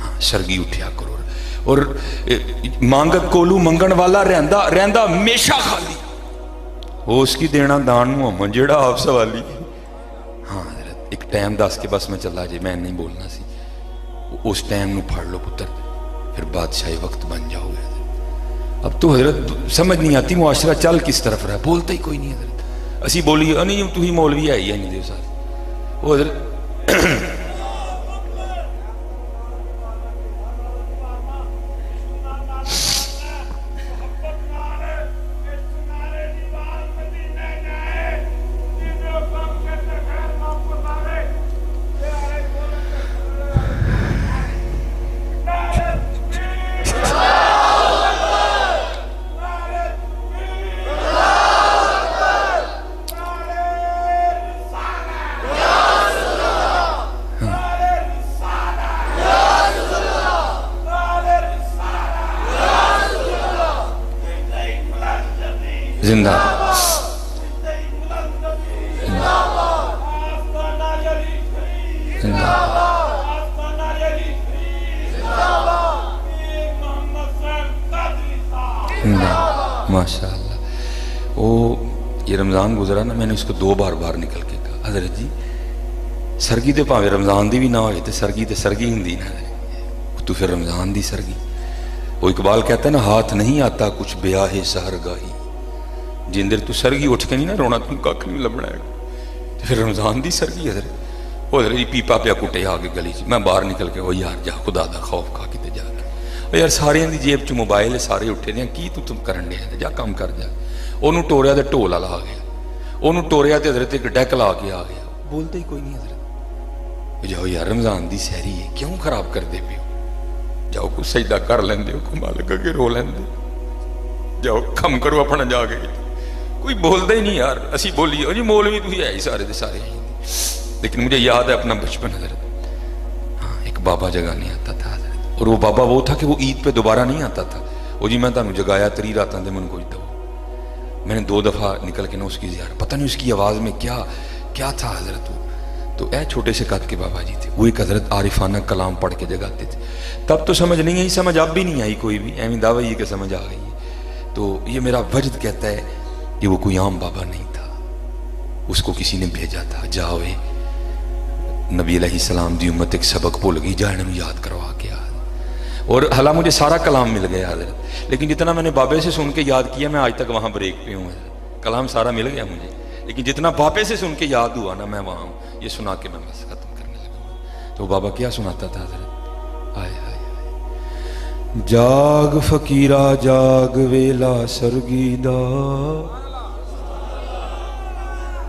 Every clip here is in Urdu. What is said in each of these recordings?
ہاں سرگی اٹھیا کرو. اور مانگت کولو منگن والا رہندا ہمیشہ خالی. وہ اس کی دینا دان محمد جیڑا آپ سوالی. ہاں حضرت ایک ٹائم دس کے بس میں چلا جی میں نہیں بولنا سی. اس ٹائم نو پھڑ لو پتر پھر بادشاہی وقت بن جاؤ گے. اب تو حضرت سمجھ نہیں آتی معاشرہ چل کس طرف رہا, بولتا ہی کوئی نہیں حضرت. اسی بولی نہیں تو ہی مولوی آئی ہے نہیں دے سارے وہ حضرت. زندہ ماشاء اللہ. وہ یہ رمضان گزرا نا, میں نے اس کو 2 بار نکل کے کہا حضرت جی سرگی تے پاوے رمضان دی بھی نہ ہوئے تے سرگی تے سرگی ہندی نہ تو پھر رمضان دی سرگی. وہ اقبال کہتا ہے نا ہاتھ نہیں آتا کچھ بیاہ سحر گاہی, جن دیر تو سرگی اٹھ کے نہیں نا رونا تم کھ نہیں لبنا ہے. پھر رمضان دی سرگی حضرت. وہ حضرت جی پیپا پیا کٹے آ کے گلی چ, میں باہر نکل کے وہ یار جا خدا دا خوف کھا کے جا کے یار سارے دی جیب چ موبائل سارے اٹھے دیا کی تم کرن دیا جا کام کر جا. انہوں ٹوریا تے ڈھول والا آ گیا, انہوں ٹوریا تے حضرت ایک ڈیک لا کے آ گیا. بولتے ہی کوئی نہیں حضرت. جاؤ یار رمضان دی سحری ہے کیوں خراب کر دے پیو, جاؤ کو سجدہ کر لیندے ہو کو مالک کے رو لیندے, جاؤ کم کرو اپنا جا کے. کوئی بولتا ہی نہیں یار. اسی بولیے جی مولوی تو ہی ہے سارے دے سارے. لیکن مجھے یاد ہے اپنا بچپن حضرت. ہاں ایک بابا جگانے آتا تھا حضرت, اور وہ بابا وہ تھا کہ وہ عید پہ دوبارہ نہیں آتا تھا. وہ جی میں تمہیں جگایا 3 راتاں دے من کوئی دو. میں نے 2 دفعہ نکل کے نا اس کی زیارت, پتہ نہیں اس کی آواز میں کیا تھا حضرت. وہ تو اے چھوٹے سے قد کے بابا جی تھے. وہ ایک حضرت عارفانہ کلام پڑھ کے جگاتے تھے. تب تو سمجھ نہیں آئی, سمجھ اب بھی نہیں آئی کوئی بھی, ایویں دعوی یہ کہ سمجھ آ گئی ہے. تو یہ میرا وجد کہتا ہے کہ وہ کوئی عام بابا نہیں تھا, اس کو کسی نے بھیجا تھا جاوے نبی علیہ السلام دی امت ایک سبق بھول گئی, جا انہوں یاد کروا کے. اور حالانکہ مجھے سارا کلام مل گیا حضرت, لیکن جتنا میں نے بابے سے سن کے یاد کیا میں آج تک وہاں بریک پہ ہوں. کلام سارا مل گیا مجھے, لیکن جتنا بابے سے سن کے یاد ہوا نا میں وہاں ہوں. یہ سنا کے میں بس ختم کرنے لگا. تو بابا کیا سناتا تھا حضرت, آئے آئے جاگ فقیرہ جاگ ویلا سرگی دا.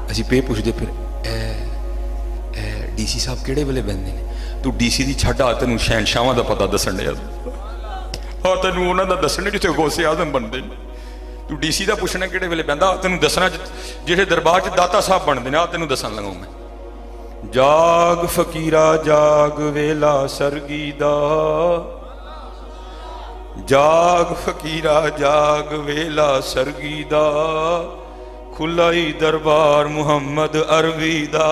اسی پہ پوچھ دے پھر اے ڈی سی صاحب کیڑے ویلے بندے نے, تو ڈی سی دی چھڈ آ تینوں شہنشاواں دا پتہ دسن دے, ہاں تینوں انہاں دا دسن جتھے غوث اعظم بندے نے. تو ڈی سی دا پوچھنا کیڑے ویلے بندا, تینوں دسنا جہے دربار چ داتا صاحب بندے نے, آ تینوں دسن لگا میں. جاگ فقیرہ جاگ ویلا سرگی دا, جاگ فقیرہ جاگ ویلا سرگی دا, کھلائی دربار محمد عربی دا.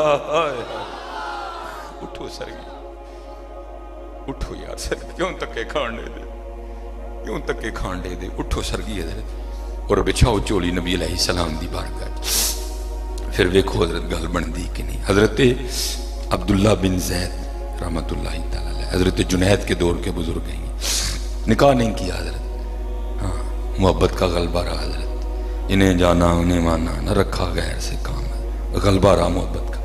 اٹھو سرگی اٹھو یار سرگی, کیوں تکے کھانڈے دے, کیوں تکے کھانڈے دے, اٹھو سرگی حضرت. اور بچھاؤ چولی نبی علیہ السلام دی بارگاہ. پھر ویکھو حضرت گل بن دی کہ نہیں. حضرت عبداللہ بن زید رحمت اللہ تعالی علیہ, حضرت جنید کے دور کے بزرگ ہیں, نکاح نہیں کیا حضرت. ہاں محبت کا غلبہ رہا حضرت, انہیں جانا انہیں مانا, نہ رکھا غیر سے کام, غلبہ رہا محبت کا.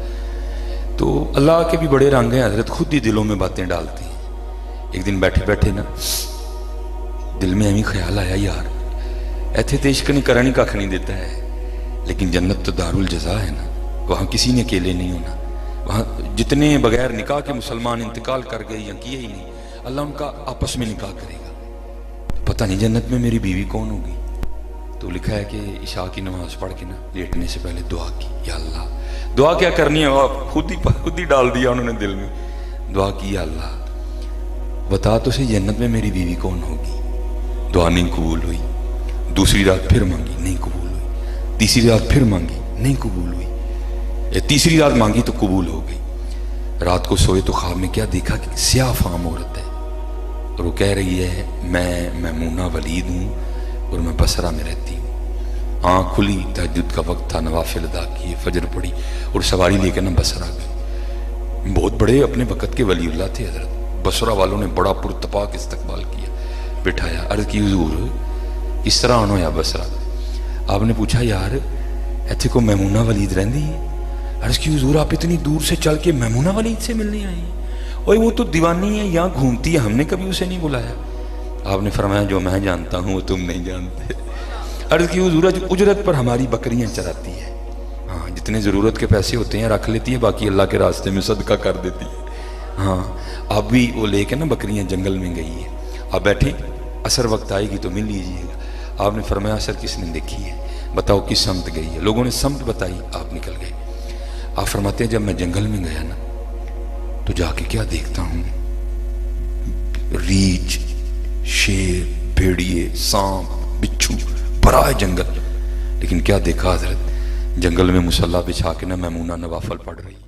تو اللہ کے بھی بڑے رنگ ہیں حضرت, خود ہی دلوں میں باتیں ڈالتے ہیں. ایک دن بیٹھے بیٹھے نا دل میں ایویں خیال آیا یار ایتھے تے عشق نہیں کرنی کھ نہیں دیتا ہے, لیکن جنت تو دار الجزا ہے نا, وہاں کسی نے اکیلے نہیں ہونا. وہاں جتنے بغیر نکاح کے مسلمان انتقال کر گئے یا کیے ہی نہیں, اللہ ان کا آپس میں نکاح کرے گا. پتہ نہیں جنت میں میری بیوی کون ہوگی. تو لکھا ہے کہ عشاء کی نماز پڑھ کے نا لیٹنے سے پہلے دعا کی, یا اللہ. دعا کیا کرنی ہے, خود ہی ڈال دیا انہوں نے دل میں. دعا کی یا اللہ بتا تو صحیح جنت میں میری بیوی کون ہوگی. دعا نہیں قبول ہوئی. دوسری رات پھر مانگی, نہیں قبول ہوئی. تیسری رات پھر مانگی, نہیں قبول ہوئی. تیسری رات مانگی تو قبول ہو گئی. رات کو سوئے تو خواب میں کیا دیکھا کہ سیاہ فام عورت ہے اور وہ کہہ رہی ہے میں میمونہ ولید ہوں اور میں بصرہ میں رہتی ہوں. آنکھ کھلی، تہجد کا وقت تھا، نوافل ادا کیے، فجر پڑھی اور سواری لے کے نا بصرہ گئے. بہت بڑے اپنے وقت کے ولی اللہ تھے حضرت. بصرہ والوں نے بڑا پرتپاک استقبال کیا، بٹھایا، عرض کی حضور اس طرح آنا یا بصرہ؟ آپ نے پوچھا یار ایتھے کو میمونہ ولید رہندی ہے؟ عرض کی حضور آپ اتنی دور سے چل کے میمونہ ولید سے ملنے آئی ہیں؟ اوہ وہ تو دیوانی ہے، یہاں گھومتی ہے، ہم نے کبھی اسے نہیں بلایا. آپ نے فرمایا جو میں جانتا ہوں وہ تم نہیں جانتے. عرض کی حضور اجرت پر ہماری بکریاں چراتی ہے، ہاں جتنے ضرورت کے پیسے ہوتے ہیں رکھ لیتی ہے، باقی اللہ کے راستے میں صدقہ کر دیتی ہے. ہاں اب بھی وہ لے کے نا بکریاں جنگل میں گئی ہے. آپ بیٹھے، عصر وقت آئے گی تو مل لیجیے گا. آپ نے فرمایا عصر کس نے دیکھی ہے؟ بتاؤ کس سمت گئی ہے؟ لوگوں نے سمت بتائی، آپ نکل گئے. آپ فرماتے ہیں جب میں جنگل میں گیا نا تو جا کے کیا دیکھتا ہوں، ریچھ، شیر، بھیڑیے، سانپ، بچھو، بڑا ہے جنگل. لیکن کیا دیکھا حضرت؟ جنگل میں مصلی بچھا کے نا میمونہ نوافل پڑھ رہی ہے.